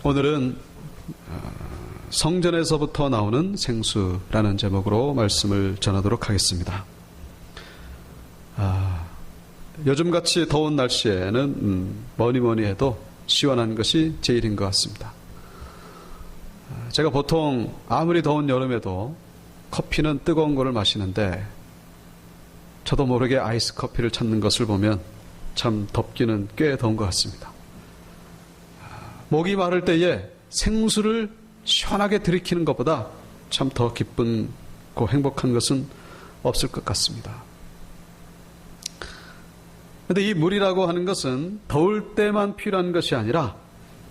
오늘은 성전에서부터 나오는 생수라는 제목으로 말씀을 전하도록 하겠습니다. 요즘같이 더운 날씨에는 뭐니 해도 시원한 것이 제일인 것 같습니다. 제가 보통 아무리 더운 여름에도 커피는 뜨거운 거를 마시는데 저도 모르게 아이스 커피를 찾는 것을 보면 참 덥기는 꽤 더운 것 같습니다. 목이 마를 때에 생수를 시원하게 들이키는 것보다 참 더 기쁘고 행복한 것은 없을 것 같습니다. 그런데 이 물이라고 하는 것은 더울 때만 필요한 것이 아니라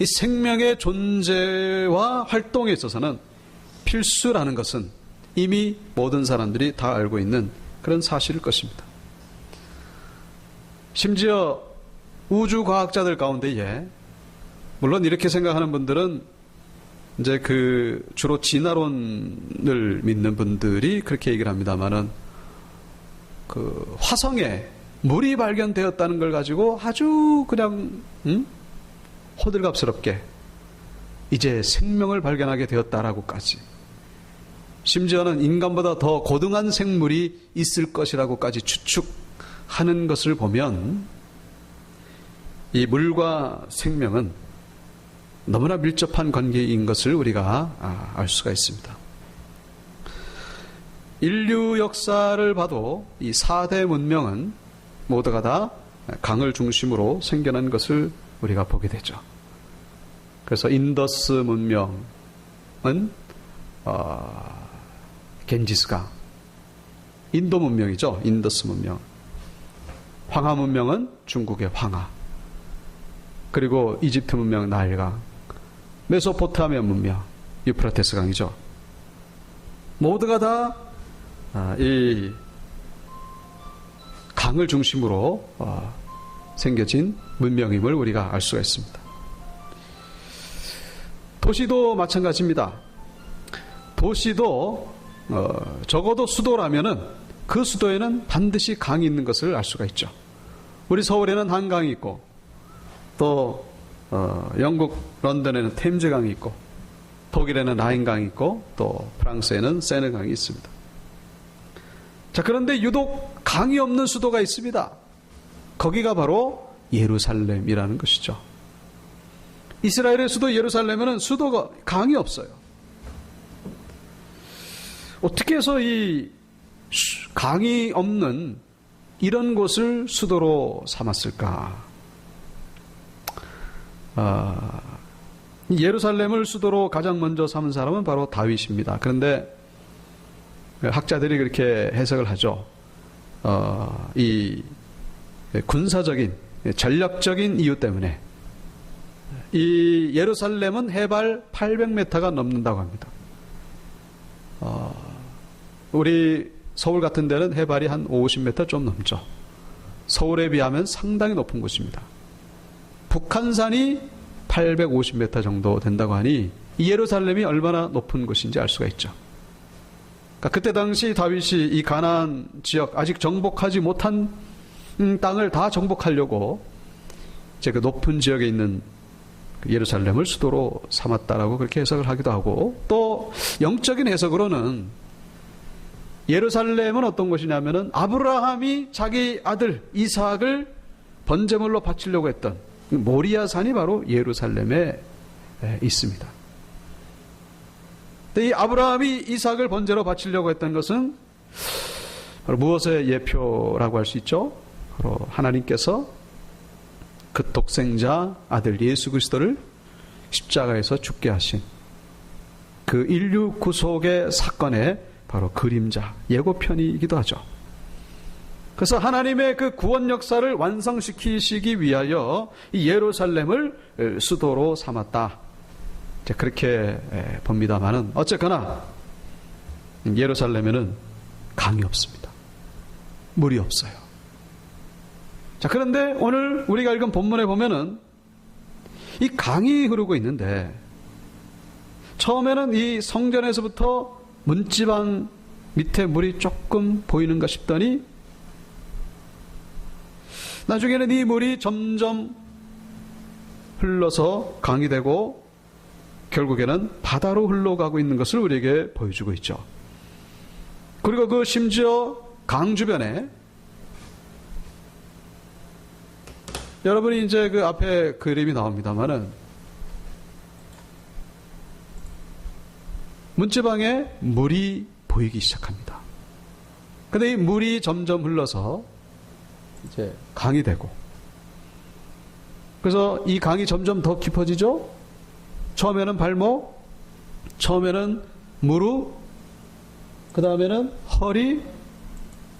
이 생명의 존재와 활동에 있어서는 필수라는 것은 이미 모든 사람들이 다 알고 있는 그런 사실일 것입니다. 심지어 우주과학자들 가운데에 물론 이렇게 생각하는 분들은 이제 주로 진화론을 믿는 분들이 그렇게 얘기를 합니다만은 화성에 물이 발견되었다는 걸 가지고 아주 그냥 호들갑스럽게 이제 생명을 발견하게 되었다라고까지, 심지어는 인간보다 더 고등한 생물이 있을 것이라고까지 추측하는 것을 보면 이 물과 생명은 너무나 밀접한 관계인 것을 우리가 알 수가 있습니다. 인류 역사를 봐도 이 4대 문명은 모두가 다 강을 중심으로 생겨난 것을 우리가 보게 되죠. 그래서 인더스 문명은 겐지스강, 인도 문명이죠. 인더스 문명. 황하 문명은 중국의 황하, 그리고 이집트 문명 나일강, 메소포타미아 문명 유프라테스 강이죠. 모두가 다 이 강을 중심으로 생겨진 문명임을 우리가 알 수가 있습니다. 도시도 마찬가지입니다. 도시도 적어도 수도라면은 그 수도에는 반드시 강이 있는 것을 알 수가 있죠. 우리 서울에는 한강이 있고, 또 영국 런던에는 템즈강이 있고, 독일에는 라인강이 있고, 또 프랑스에는 세느강이 있습니다. 자, 그런데 유독 강이 없는 수도가 있습니다. 거기가 바로 예루살렘이라는 것이죠. 이스라엘의 수도 예루살렘에는 수도가 강이 없어요. 어떻게 해서 이 강이 없는 이런 곳을 수도로 삼았을까? 예루살렘을 수도로 가장 먼저 삼은 사람은 바로 다윗입니다. 그런데 학자들이 그렇게 해석을 하죠. 이 군사적인, 전략적인 이유 때문에 이 예루살렘은 해발 800m가 넘는다고 합니다. 우리 서울 같은 데는 해발이 한 50m 좀 넘죠. 서울에 비하면 상당히 높은 곳입니다. 북한산이 850m 정도 된다고 하니 이 예루살렘이 얼마나 높은 곳인지 알 수가 있죠. 그때 당시 다윗이 이 가나안 지역, 아직 정복하지 못한 땅을 다 정복하려고 이제 그 높은 지역에 있는 예루살렘을 수도로 삼았다라고 그렇게 해석을 하기도 하고, 또 영적인 해석으로는 예루살렘은 어떤 곳이냐면은 아브라함이 자기 아들 이삭을 번제물로 바치려고 했던 모리아산이 바로 예루살렘에 있습니다. 이 아브라함이 이삭을 번제로 바치려고 했던 것은 바로 무엇의 예표라고 할 수 있죠? 바로 하나님께서 그 독생자 아들 예수 그리스도를 십자가에서 죽게 하신 그 인류 구속의 사건의 바로 그림자, 예고편이기도 하죠. 그래서 하나님의 그 구원 역사를 완성시키시기 위하여 이 예루살렘을 수도로 삼았다, 그렇게 봅니다만은, 어쨌거나 예루살렘에는 강이 없습니다. 물이 없어요. 자, 그런데 오늘 우리가 읽은 본문에 보면은 이 강이 흐르고 있는데, 처음에는 이 성전에서부터 문지방 밑에 물이 조금 보이는가 싶더니 나중에는 이 물이 점점 흘러서 강이 되고 결국에는 바다로 흘러가고 있는 것을 우리에게 보여주고 있죠. 그리고 그 심지어 강 주변에 여러분이 이제 그 앞에 그림이 나옵니다만은 문지방에 물이 보이기 시작합니다. 근데 이 물이 점점 흘러서 이제 강이 되고, 그래서 이 강이 점점 더 깊어지죠? 처음에는 발목, 처음에는 무릎, 그 다음에는 허리,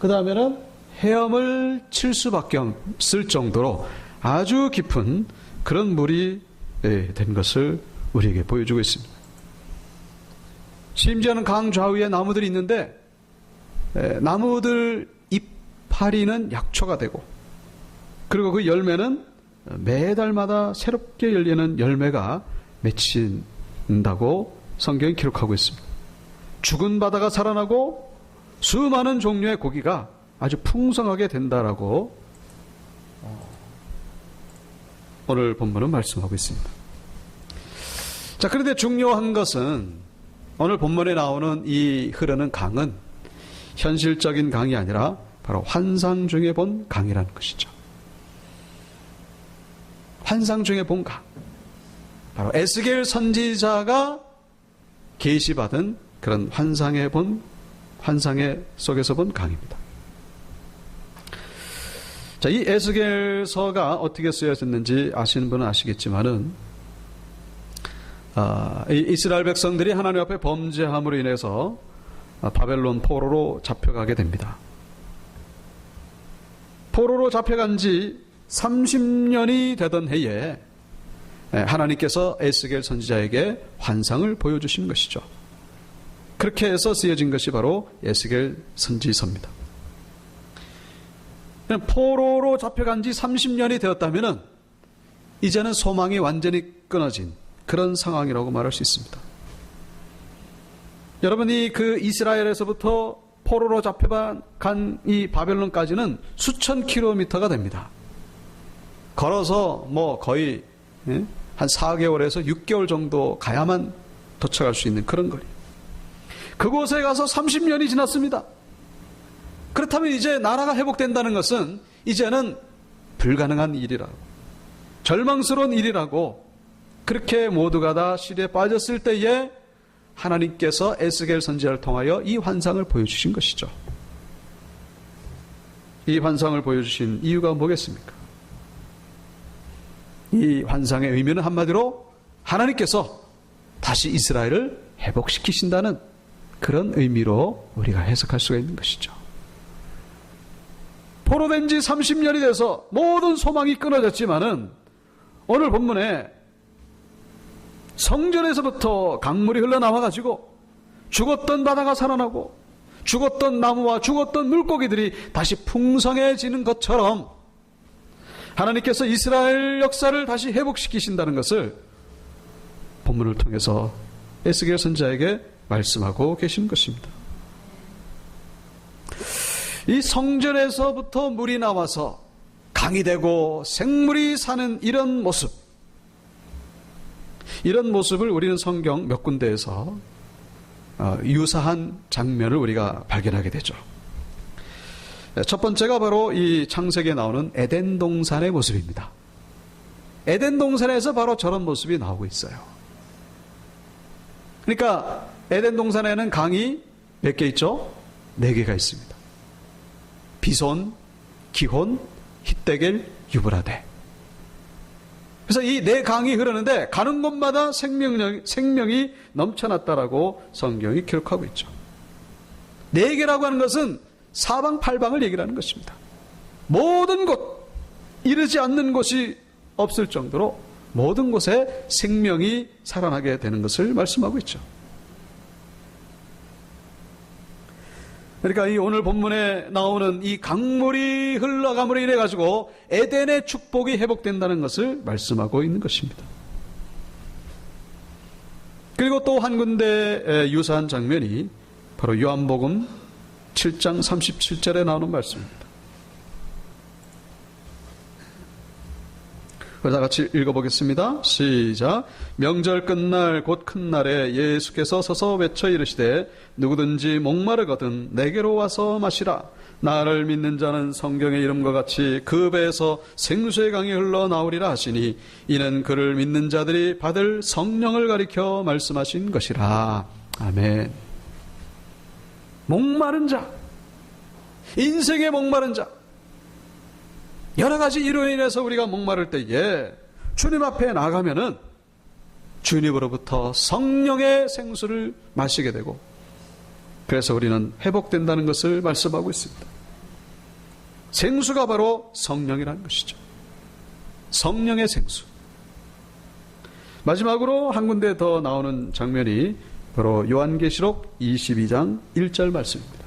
그 다음에는 헤엄을 칠 수밖에 없을 정도로 아주 깊은 그런 물이 된 것을 우리에게 보여주고 있습니다. 심지어는 강 좌우에 나무들이 있는데 나무들 이파리는 약초가 되고, 그리고 그 열매는 매달마다 새롭게 열리는 열매가 맺힌다고 성경이 기록하고 있습니다. 죽은 바다가 살아나고 수많은 종류의 고기가 아주 풍성하게 된다라고 오늘 본문은 말씀하고 있습니다. 자, 그런데 중요한 것은 오늘 본문에 나오는 이 흐르는 강은 현실적인 강이 아니라 바로 환상 중에 본 강이라는 것이죠. 환상 중에 본 강. 바로 에스겔 선지자가 계시받은 그런 환상에 속에서 본 강입니다. 자, 이 에스겔서가 어떻게 쓰여졌는지 아시는 분은 아시겠지만은, 이스라엘 백성들이 하나님 앞에 범죄함으로 인해서 바벨론 포로로 잡혀가게 됩니다. 포로로 잡혀간 지 30년이 되던 해에 하나님께서 에스겔 선지자에게 환상을 보여주신 것이죠. 그렇게 해서 쓰여진 것이 바로 에스겔 선지서입니다. 포로로 잡혀간 지 30년이 되었다면 이제는 소망이 완전히 끊어진 그런 상황이라고 말할 수 있습니다. 여러분이 그 이스라엘에서부터 포로로 잡혀간 이 바벨론까지는 수천 킬로미터가 됩니다. 걸어서 거의 한 4개월에서 6개월 정도 가야만 도착할 수 있는 그런 거리. 그곳에 가서 30년이 지났습니다. 그렇다면 이제 나라가 회복된다는 것은 이제는 불가능한 일이라고, 절망스러운 일이라고, 그렇게 모두가 다 시리에 빠졌을 때에 하나님께서 에스겔 선지자를 통하여 이 환상을 보여주신 것이죠. 이 환상을 보여주신 이유가 뭐겠습니까? 이 환상의 의미는 한마디로 하나님께서 다시 이스라엘을 회복시키신다는 그런 의미로 우리가 해석할 수가 있는 것이죠. 포로된 지 30년이 돼서 모든 소망이 끊어졌지만은 오늘 본문에 성전에서부터 강물이 흘러나와가지고 죽었던 바다가 살아나고 죽었던 나무와 죽었던 물고기들이 다시 풍성해지는 것처럼 하나님께서 이스라엘 역사를 다시 회복시키신다는 것을 본문을 통해서 에스겔 선지자에게 말씀하고 계신 것입니다. 이 성전에서부터 물이 나와서 강이 되고 생물이 사는 이런 모습을 우리는 성경 몇 군데에서 유사한 장면을 우리가 발견하게 되죠. 첫 번째가 바로 이 창세기에 나오는 에덴 동산의 모습입니다. 에덴 동산에서 바로 저런 모습이 나오고 있어요. 그러니까 에덴 동산에는 강이 몇 개 있죠? 4개가 있습니다. 비손, 기혼, 힛데겔, 유브라데. 그래서 이 4강이 흐르는데 가는 곳마다 생명이 넘쳐났다라고 성경이 기록하고 있죠. 4개라고 하는 것은 사방팔방을 얘기하는 것입니다. 모든 곳, 이르지 않는 곳이 없을 정도로 모든 곳에 생명이 살아나게 되는 것을 말씀하고 있죠. 그러니까 이 오늘 본문에 나오는 이 강물이 흘러감으로 인해 가지고 에덴의 축복이 회복된다는 것을 말씀하고 있는 것입니다. 그리고 또 한 군데 유사한 장면이 바로 요한복음 7장 37절에 나오는 말씀입니다. 다 같이 읽어보겠습니다. 시작. 명절 끝날 곧 큰 날에 예수께서 서서 외쳐 이르시되 누구든지 목마르거든 내게로 와서 마시라. 나를 믿는 자는 성경의 이름과 같이 그 배에서 생수의 강이 흘러나오리라 하시니 이는 그를 믿는 자들이 받을 성령을 가리켜 말씀하신 것이라. 아멘. 목마른 자, 인생의 목마른 자, 여러 가지 이유로 인해서 우리가 목마를 때에 주님 앞에 나가면은 주님으로부터 성령의 생수를 마시게 되고, 그래서 우리는 회복된다는 것을 말씀하고 있습니다. 생수가 바로 성령이라는 것이죠. 성령의 생수. 마지막으로 한 군데 더 나오는 장면이 바로 요한계시록 22장 1절 말씀입니다.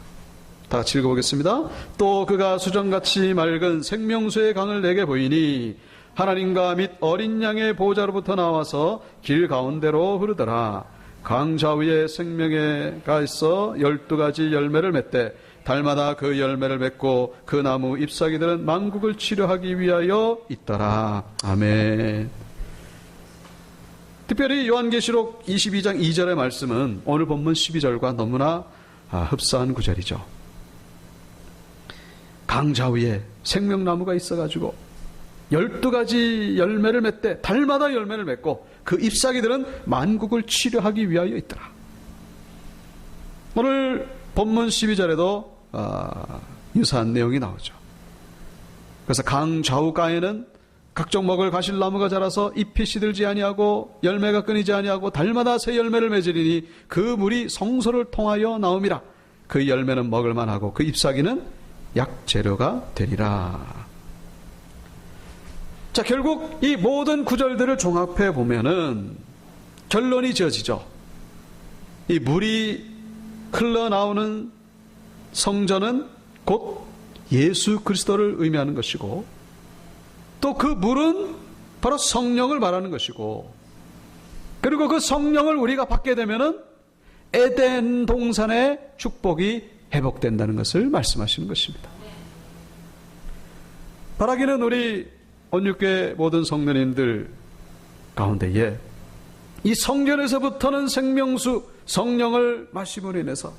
다 같이 읽어보겠습니다. 또 그가 수정같이 맑은 생명수의 강을 내게 보이니 하나님과 및 어린 양의 보호자로부터 나와서 길 가운데로 흐르더라. 강 좌우에 생명의가 있어 12가지 열매를 맺되 달마다 그 열매를 맺고 그 나무 잎사귀들은 만국을 치료하기 위하여 있더라. 아멘. 특별히 요한계시록 22장 2절의 말씀은 오늘 본문 12절과 너무나 흡사한 구절이죠. 강 좌우에 생명나무가 있어가지고 12가지 열매를 맺되 달마다 열매를 맺고 그 잎사귀들은 만국을 치료하기 위하여 있더라. 오늘 본문 12절에도 유사한 내용이 나오죠. 그래서 강 좌우가에는 각종 먹을 가실나무가 자라서 잎이 시들지 아니하고 열매가 끊이지 아니하고 달마다 새 열매를 맺으리니 그 물이 성소를 통하여 나옴이라. 그 열매는 먹을 만하고 그 잎사귀는 약재료가 되리라. 자, 결국 이 모든 구절들을 종합해 보면은 결론이 지어지죠. 이 물이 흘러나오는 성전은 곧 예수 그리스도를 의미하는 것이고, 또 그 물은 바로 성령을 말하는 것이고, 그리고 그 성령을 우리가 받게 되면은 에덴 동산의 축복이 회복된다는 것을 말씀하시는 것입니다. 바라기는 우리 온육교회 모든 성도님들 가운데에 이 성전에서부터는 생명수 성령을 마심으로 인해서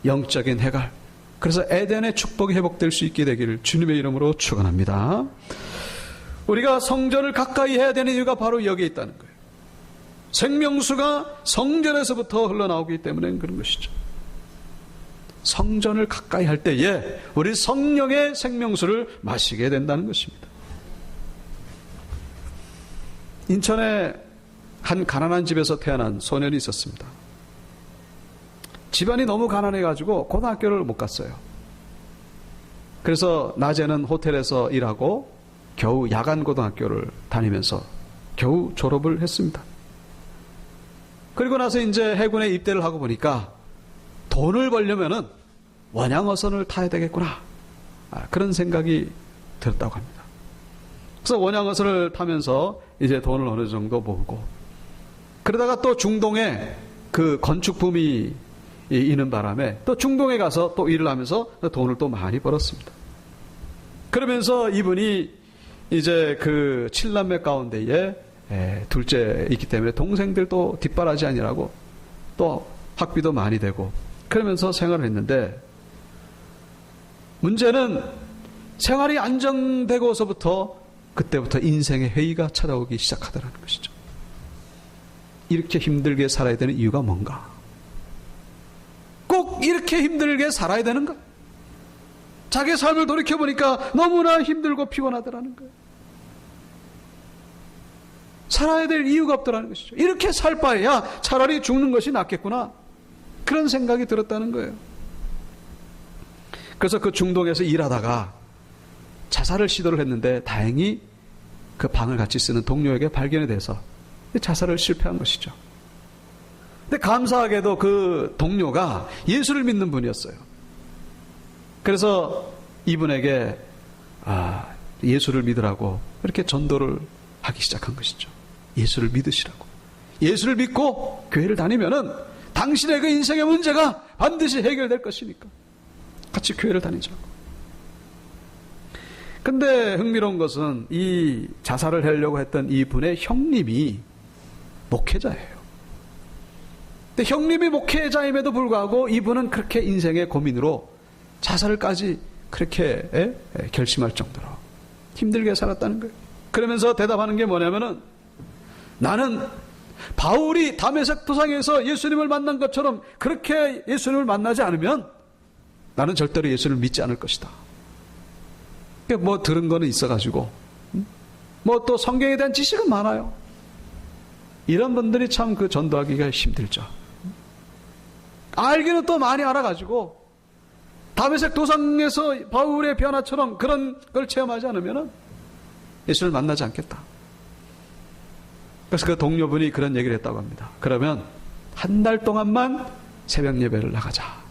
영적인 해갈, 그래서 에덴의 축복이 회복될 수 있게 되기를 주님의 이름으로 축원합니다. 우리가 성전을 가까이 해야 되는 이유가 바로 여기에 있다는 거예요. 생명수가 성전에서부터 흘러나오기 때문에 그런 것이죠. 성전을 가까이 할 때에 우리 성령의 생명수를 마시게 된다는 것입니다. 인천에 한 가난한 집에서 태어난 소년이 있었습니다. 집안이 너무 가난해가지고 고등학교를 못 갔어요. 그래서 낮에는 호텔에서 일하고 겨우 야간 고등학교를 다니면서 겨우 졸업을 했습니다. 그리고 나서 이제 해군에 입대를 하고 보니까 돈을 벌려면은 원양어선을 타야 되겠구나. 그런 생각이 들었다고 합니다. 그래서 원양어선을 타면서 이제 돈을 어느 정도 모으고, 그러다가 또 중동에 그 건축 붐이 있는 바람에 또 중동에 가서 또 일을 하면서 돈을 또 많이 벌었습니다. 그러면서 이분이 이제 그 7남매 가운데에 둘째 있기 때문에 동생들도 뒷바라지 아니라고 또 학비도 많이 되고 그러면서 생활을 했는데, 문제는 생활이 안정되고서부터 그때부터 인생의 회의가 찾아오기 시작하더라는 것이죠. 이렇게 힘들게 살아야 되는 이유가 뭔가? 꼭 이렇게 힘들게 살아야 되는가? 자기 삶을 돌이켜보니까 너무나 힘들고 피곤하더라는 거예요. 살아야 될 이유가 없더라는 것이죠. 이렇게 살 바에야 차라리 죽는 것이 낫겠구나. 그런 생각이 들었다는 거예요. 그래서 그 중동에서 일하다가 자살을 시도를 했는데 다행히 그 방을 같이 쓰는 동료에게 발견이 돼서 자살을 실패한 것이죠. 근데 감사하게도 그 동료가 예수를 믿는 분이었어요. 그래서 이분에게 예수를 믿으라고 이렇게 전도를 하기 시작한 것이죠. 예수를 믿으시라고. 예수를 믿고 교회를 다니면은 당신의 그 인생의 문제가 반드시 해결될 것이니까 같이 교회를 다니자고. 근데 흥미로운 것은 이 자살을 하려고 했던 이분의 형님이 목회자예요. 근데 형님이 목회자임에도 불구하고 이분은 그렇게 인생의 고민으로 자살까지 그렇게 결심할 정도로 힘들게 살았다는 거예요. 그러면서 대답하는 게 뭐냐면은, 나는 바울이 다메섹 도상에서 예수님을 만난 것처럼 그렇게 예수님을 만나지 않으면 나는 절대로 예수님을 믿지 않을 것이다. 뭐 들은 거는 있어가지고, 뭐 또 성경에 대한 지식은 많아요. 이런 분들이 참 그 전도하기가 힘들죠. 알기는 또 많이 알아가지고 다메섹 도상에서 바울의 변화처럼 그런 걸 체험하지 않으면 예수를 만나지 않겠다. 그래서 그 동료분이 그런 얘기를 했다고 합니다. 그러면 한 달 동안만 새벽 예배를 나가자.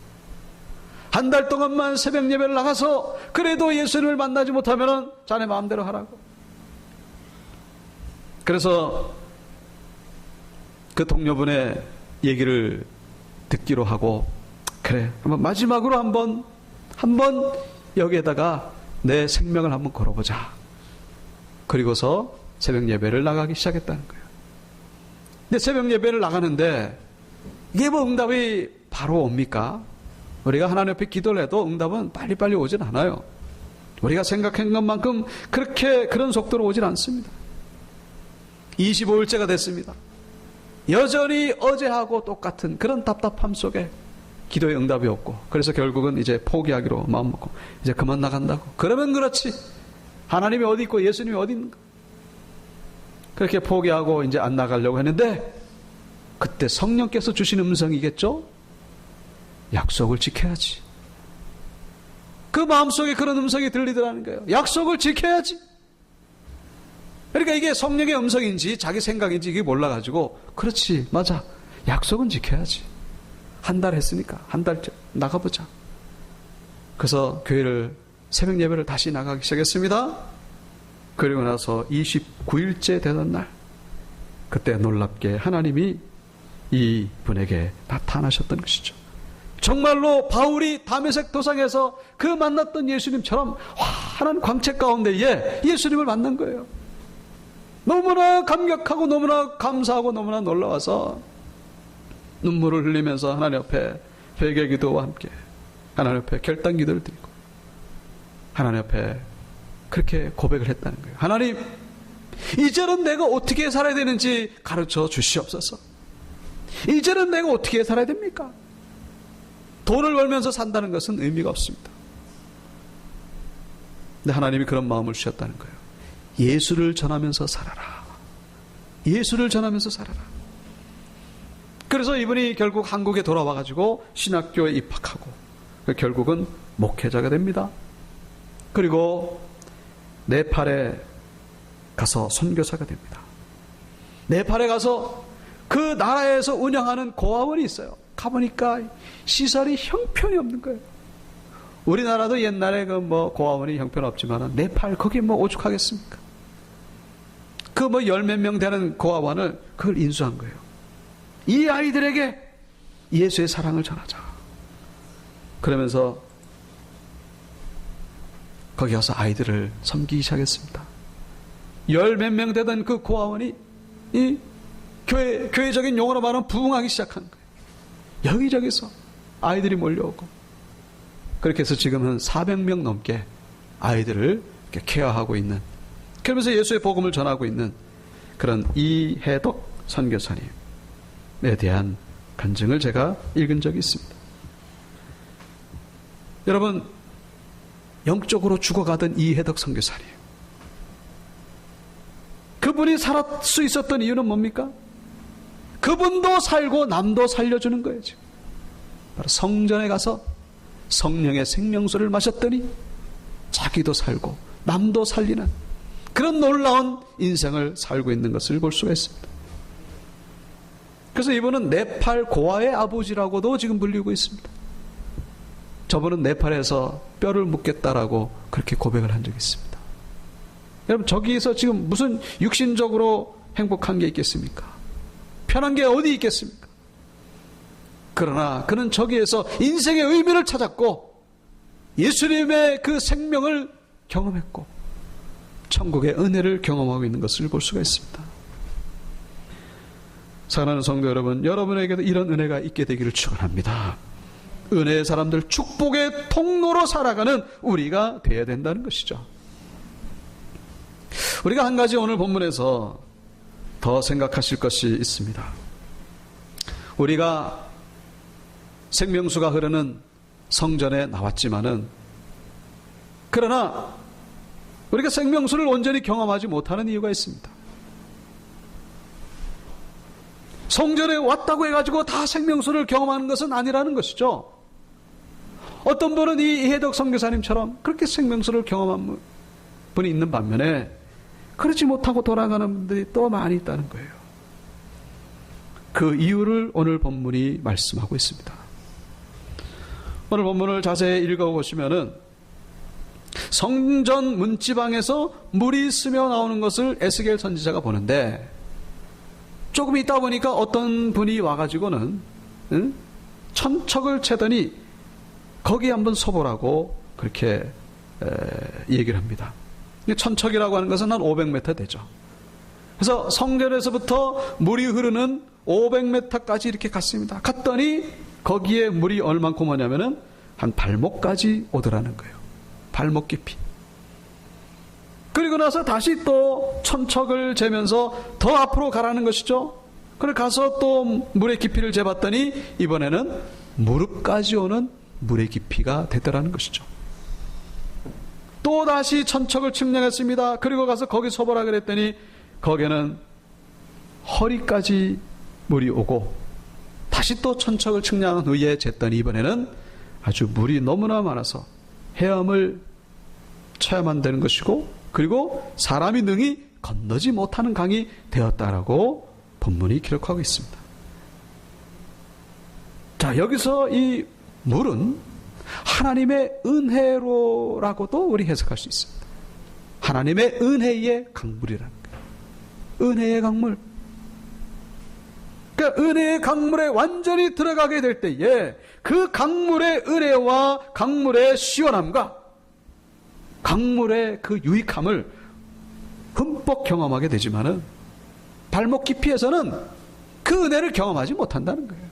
한 달 동안만 새벽 예배를 나가서 그래도 예수님을 만나지 못하면 자네 마음대로 하라고. 그래서 그 동료분의 얘기를 듣기로 하고, 그래, 마지막으로 한번 여기에다가 내 생명을 한번 걸어보자. 그리고서 새벽 예배를 나가기 시작했다는 거예요. 근데 새벽 예배를 나가는데 이게 뭐 응답이 바로 옵니까? 우리가 하나님 앞에 기도를 해도 응답은 빨리빨리 오진 않아요. 우리가 생각한 것만큼 그렇게 그런 속도로 오진 않습니다. 25일째가 됐습니다. 여전히 어제하고 똑같은 그런 답답함 속에 기도의 응답이 없고, 그래서 결국은 이제 포기하기로 마음먹고 이제 그만 나간다고. 그러면 그렇지, 하나님이 어디 있고 예수님이 어디 있는가. 그렇게 포기하고 이제 안 나가려고 했는데, 그때 성령께서 주신 음성이겠죠? 약속을 지켜야지. 그 마음속에 그런 음성이 들리더라는 거예요. 약속을 지켜야지. 그러니까 이게 성령의 음성인지 자기 생각인지 이게 몰라가지고, 그렇지, 맞아, 약속은 지켜야지. 한 달 했으니까 한 달째 나가보자. 그래서 교회를, 새벽 예배를 다시 나가기 시작했습니다. 그리고 나서 29일째 되던 날, 그때 놀랍게 하나님이 이 분에게 나타나셨던 것이죠. 정말로 바울이 다메섹 도상에서 그 만났던 예수님처럼 환한 광채 가운데에 예수님을 만난 거예요. 너무나 감격하고 너무나 감사하고 너무나 놀라워서 눈물을 흘리면서 하나님 앞에 회개 기도와 함께 하나님 앞에 결단 기도를 드리고 하나님 앞에 그렇게 고백을 했다는 거예요. 하나님, 이제는 내가 어떻게 살아야 되는지 가르쳐 주시옵소서. 이제는 내가 어떻게 살아야 됩니까? 돈을 벌면서 산다는 것은 의미가 없습니다. 근데 하나님이 그런 마음을 주셨다는 거예요. 예수를 전하면서 살아라. 예수를 전하면서 살아라. 그래서 이분이 결국 한국에 돌아와가지고 신학교에 입학하고 결국은 목회자가 됩니다. 그리고 네팔에 가서 선교사가 됩니다. 네팔에 가서 그 나라에서 운영하는 고아원이 있어요. 가보니까 시설이 형편이 없는 거예요. 우리나라도 옛날에 그 뭐 고아원이 형편없지만 네팔 거기 뭐 오죽하겠습니까? 그 뭐 열 몇 명 되는 고아원을 그걸 인수한 거예요. 이 아이들에게 예수의 사랑을 전하자. 그러면서 거기 가서 아이들을 섬기기 시작했습니다. 열 몇 명 되던 그 고아원이 이 교회적인 용어로 말하면 부흥하기 시작한 거예요. 여기저기서 아이들이 몰려오고, 그렇게 해서 지금은 400명 넘게 아이들을 이렇게 케어하고 있는, 그러면서 예수의 복음을 전하고 있는 그런 이해덕 선교사님에 대한 간증을 제가 읽은 적이 있습니다. 여러분, 영적으로 죽어가던 이해덕 선교사님, 그분이 살 수 있었던 이유는 뭡니까? 그분도 살고 남도 살려주는 거예요. 지금 바로 성전에 가서 성령의 생명수를 마셨더니 자기도 살고 남도 살리는 그런 놀라운 인생을 살고 있는 것을 볼 수가 있습니다. 그래서 이분은 네팔 고아의 아버지라고도 지금 불리고 있습니다. 저분은 네팔에서 뼈를 묻겠다라고 그렇게 고백을 한 적이 있습니다. 여러분, 저기에서 지금 무슨 육신적으로 행복한 게 있겠습니까? 편한 게 어디 있겠습니까? 그러나 그는 저기에서 인생의 의미를 찾았고 예수님의 그 생명을 경험했고 천국의 은혜를 경험하고 있는 것을 볼 수가 있습니다. 사랑하는 성도 여러분, 여러분에게도 이런 은혜가 있게 되기를 축원합니다. 은혜의 사람들, 축복의 통로로 살아가는 우리가 되어야 된다는 것이죠. 우리가 한 가지 오늘 본문에서 더 생각하실 것이 있습니다. 우리가 생명수가 흐르는 성전에 나왔지만은, 그러나 우리가 생명수를 온전히 경험하지 못하는 이유가 있습니다. 성전에 왔다고 해가지고 다 생명수를 경험하는 것은 아니라는 것이죠. 어떤 분은 이 이해덕 선교사님처럼 그렇게 생명수를 경험한 분이 있는 반면에 그렇지 못하고 돌아가는 분들이 또 많이 있다는 거예요. 그 이유를 오늘 본문이 말씀하고 있습니다. 오늘 본문을 자세히 읽어보시면은 성전 문지방에서 물이 스며 나오는 것을 에스겔 선지자가 보는데, 조금 있다 보니까 어떤 분이 와가지고는 천척을 채더니 거기 한번 서보라고 그렇게 얘기를 합니다. 천척이라고 하는 것은 한 500m 되죠. 그래서 성전에서부터 물이 흐르는 500m까지 이렇게 갔습니다. 갔더니 거기에 물이 얼만큼 오냐면은 한 발목까지 오더라는 거예요. 발목 깊이. 그리고 나서 다시 또 천척을 재면서 더 앞으로 가라는 것이죠. 그래 가서 또 물의 깊이를 재봤더니 이번에는 무릎까지 오는 물의 깊이가 되더라는 것이죠. 또 다시 천척을 측량했습니다. 그리고 가서 거기 서보라 그랬더니 거기에는 허리까지 물이 오고, 다시 또 천척을 측량한 후에 쟀더니 이번에는 아주 물이 너무나 많아서 헤엄을 쳐야만 되는 것이고, 그리고 사람이 능히 건너지 못하는 강이 되었다라고 본문이 기록하고 있습니다. 자, 여기서 이 물은 하나님의 은혜로라고도 우리 해석할 수 있습니다. 하나님의 은혜의 강물이라는 거예요. 은혜의 강물. 그러니까 은혜의 강물에 완전히 들어가게 될 때에 그 강물의 은혜와 강물의 시원함과 강물의 그 유익함을 흠뻑 경험하게 되지만은 발목 깊이에서는 그 은혜를 경험하지 못한다는 거예요.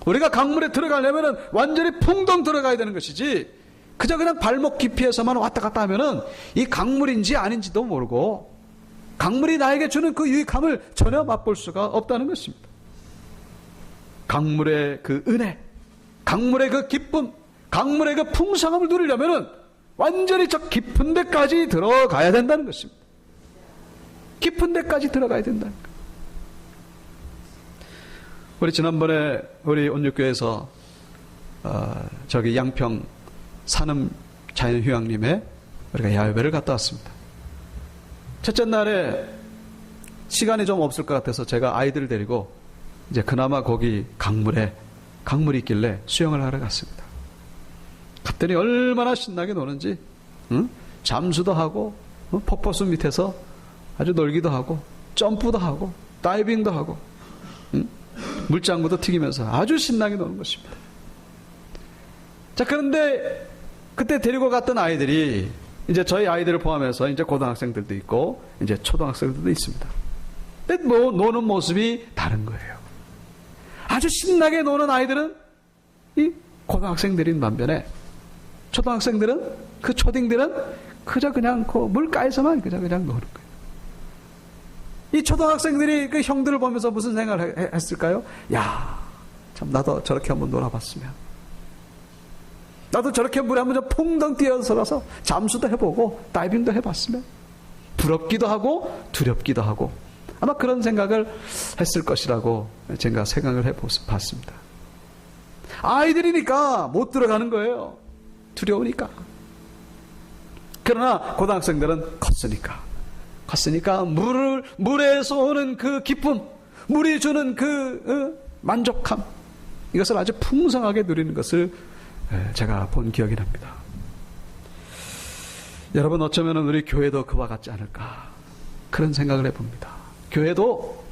우리가 강물에 들어가려면은 완전히 풍덩 들어가야 되는 것이지, 그저 그냥 발목 깊이에서만 왔다 갔다 하면은 이 강물인지 아닌지도 모르고 강물이 나에게 주는 그 유익함을 전혀 맛볼 수가 없다는 것입니다. 강물의 그 은혜, 강물의 그 기쁨, 강물의 그 풍성함을 누리려면은 완전히 저 깊은 데까지 들어가야 된다는 것입니다. 깊은 데까지 들어가야 된다는 거예요. 우리 지난번에 우리 온육교에서 저기 양평 산음 자연휴양림에 우리가 야외배를 갔다 왔습니다. 첫째 날에 시간이 좀 없을 것 같아서 제가 아이들을 데리고 이제 그나마 거기 강물이 있길래 수영을 하러 갔습니다. 갔더니 얼마나 신나게 노는지, 잠수도 하고, 폭포수 밑에서 아주 놀기도 하고, 점프도 하고, 다이빙도 하고, 물장구도 튀기면서 아주 신나게 노는 것입니다. 자, 그런데 그때 데리고 갔던 아이들이 이제 저희 아이들을 포함해서 이제 고등학생들도 있고 이제 초등학생들도 있습니다. 근데 노는 모습이 다른 거예요. 아주 신나게 노는 아이들은 이 고등학생들인 반면에 초등학생들은, 그 초딩들은 그저 그냥 그 물가에서만 그냥 노는 거예요. 이 초등학생들이 그 형들을 보면서 무슨 생각을 했을까요? 야, 참 나도 저렇게 한번 놀아봤으면, 나도 저렇게 물에 한번 풍덩 뛰어들어서 잠수도 해보고 다이빙도 해봤으면, 부럽기도 하고 두렵기도 하고 아마 그런 생각을 했을 것이라고 제가 생각을 해봤습니다. 아이들이니까 못 들어가는 거예요. 두려우니까. 그러나 고등학생들은 컸으니까 물에서 오는 그 기쁨, 물이 주는 그 만족함, 이것을 아주 풍성하게 누리는 것을 제가 본 기억이 납니다. 여러분, 어쩌면 우리 교회도 그와 같지 않을까, 그런 생각을 해봅니다. 교회도,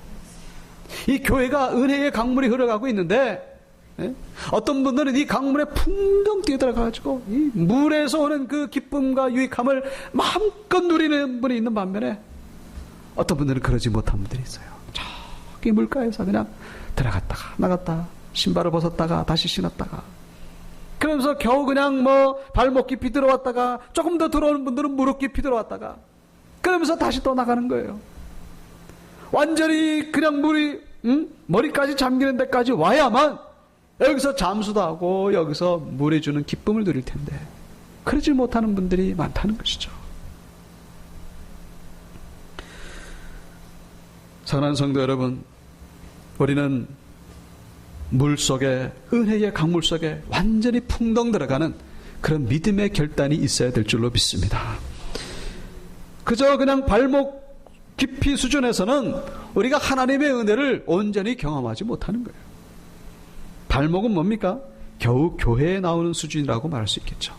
이 교회가 은혜의 강물이 흘러가고 있는데 예? 어떤 분들은 이 강물에 풍덩 뛰어들어가가지고 이 물에서 오는 그 기쁨과 유익함을 마음껏 누리는 분이 있는 반면에 어떤 분들은 그러지 못한 분들이 있어요. 저기 물가에서 그냥 들어갔다가 나갔다가 신발을 벗었다가 다시 신었다가 그러면서 겨우 그냥 뭐 발목 깊이 들어왔다가 조금 더 들어오는 분들은 무릎 깊이 들어왔다가 그러면서 다시 또 나가는 거예요. 완전히 그냥 물이 머리까지 잠기는 데까지 와야만 여기서 잠수도 하고 여기서 물이 주는 기쁨을 누릴 텐데 그러지 못하는 분들이 많다는 것이죠. 사랑하는 성도 여러분, 우리는 물속에, 은혜의 강물 속에 완전히 풍덩 들어가는 그런 믿음의 결단이 있어야 될 줄로 믿습니다. 그저 그냥 발목 깊이 수준에서는 우리가 하나님의 은혜를 온전히 경험하지 못하는 거예요. 발목은 뭡니까? 겨우 교회에 나오는 수준이라고 말할 수 있겠죠.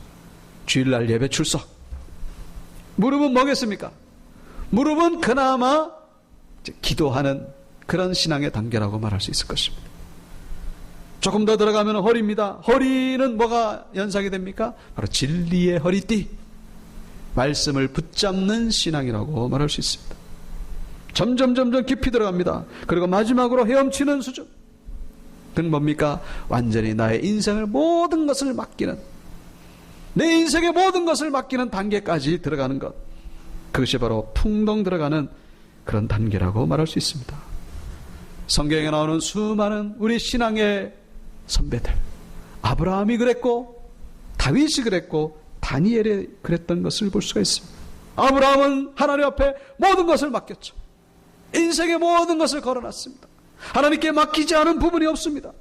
주일날 예배 출석. 무릎은 뭐겠습니까? 무릎은 그나마 기도하는 그런 신앙의 단계라고 말할 수 있을 것입니다. 조금 더 들어가면 허리입니다. 허리는 뭐가 연상이 됩니까? 바로 진리의 허리띠, 말씀을 붙잡는 신앙이라고 말할 수 있습니다. 점점 깊이 들어갑니다. 그리고 마지막으로 헤엄치는 수준. 그건 뭡니까? 완전히 나의 인생을 모든 것을 맡기는, 내 인생의 모든 것을 맡기는 단계까지 들어가는 것, 그것이 바로 풍덩 들어가는 그런 단계라고 말할 수 있습니다. 성경에 나오는 수많은 우리 신앙의 선배들, 아브라함이 그랬고 다윗이 그랬고 다니엘이 그랬던 것을 볼 수가 있습니다. 아브라함은 하나님 앞에 모든 것을 맡겼죠. 인생의 모든 것을 걸어놨습니다. 하나님께 맡기지 않은 부분이 없습니다.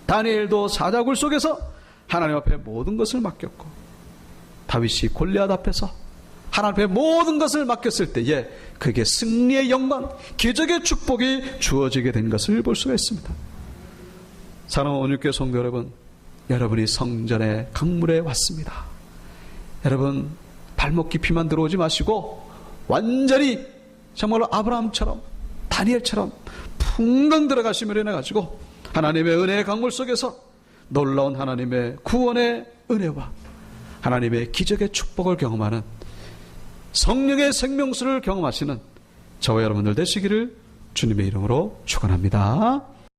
다니엘도 사자굴 속에서 하나님 앞에 모든 것을 맡겼고, 다윗이 골리앗 앞에서 하나님 앞에 모든 것을 맡겼을 때에 그게 승리의 영광, 기적의 축복이 주어지게 된 것을 볼 수가 있습니다. 사랑하는 온유교회 성도 여러분, 여러분이 성전의 강물에 왔습니다. 여러분 발목 깊이만 들어오지 마시고 완전히 정말로 아브라함처럼 다니엘처럼 풍덩 들어가시면 인해가지고 하나님의 은혜의 강물 속에서 놀라운 하나님의 구원의 은혜와 하나님의 기적의 축복을 경험하는, 성령의 생명수를 경험하시는 저와 여러분들 되시기를 주님의 이름으로 축원합니다.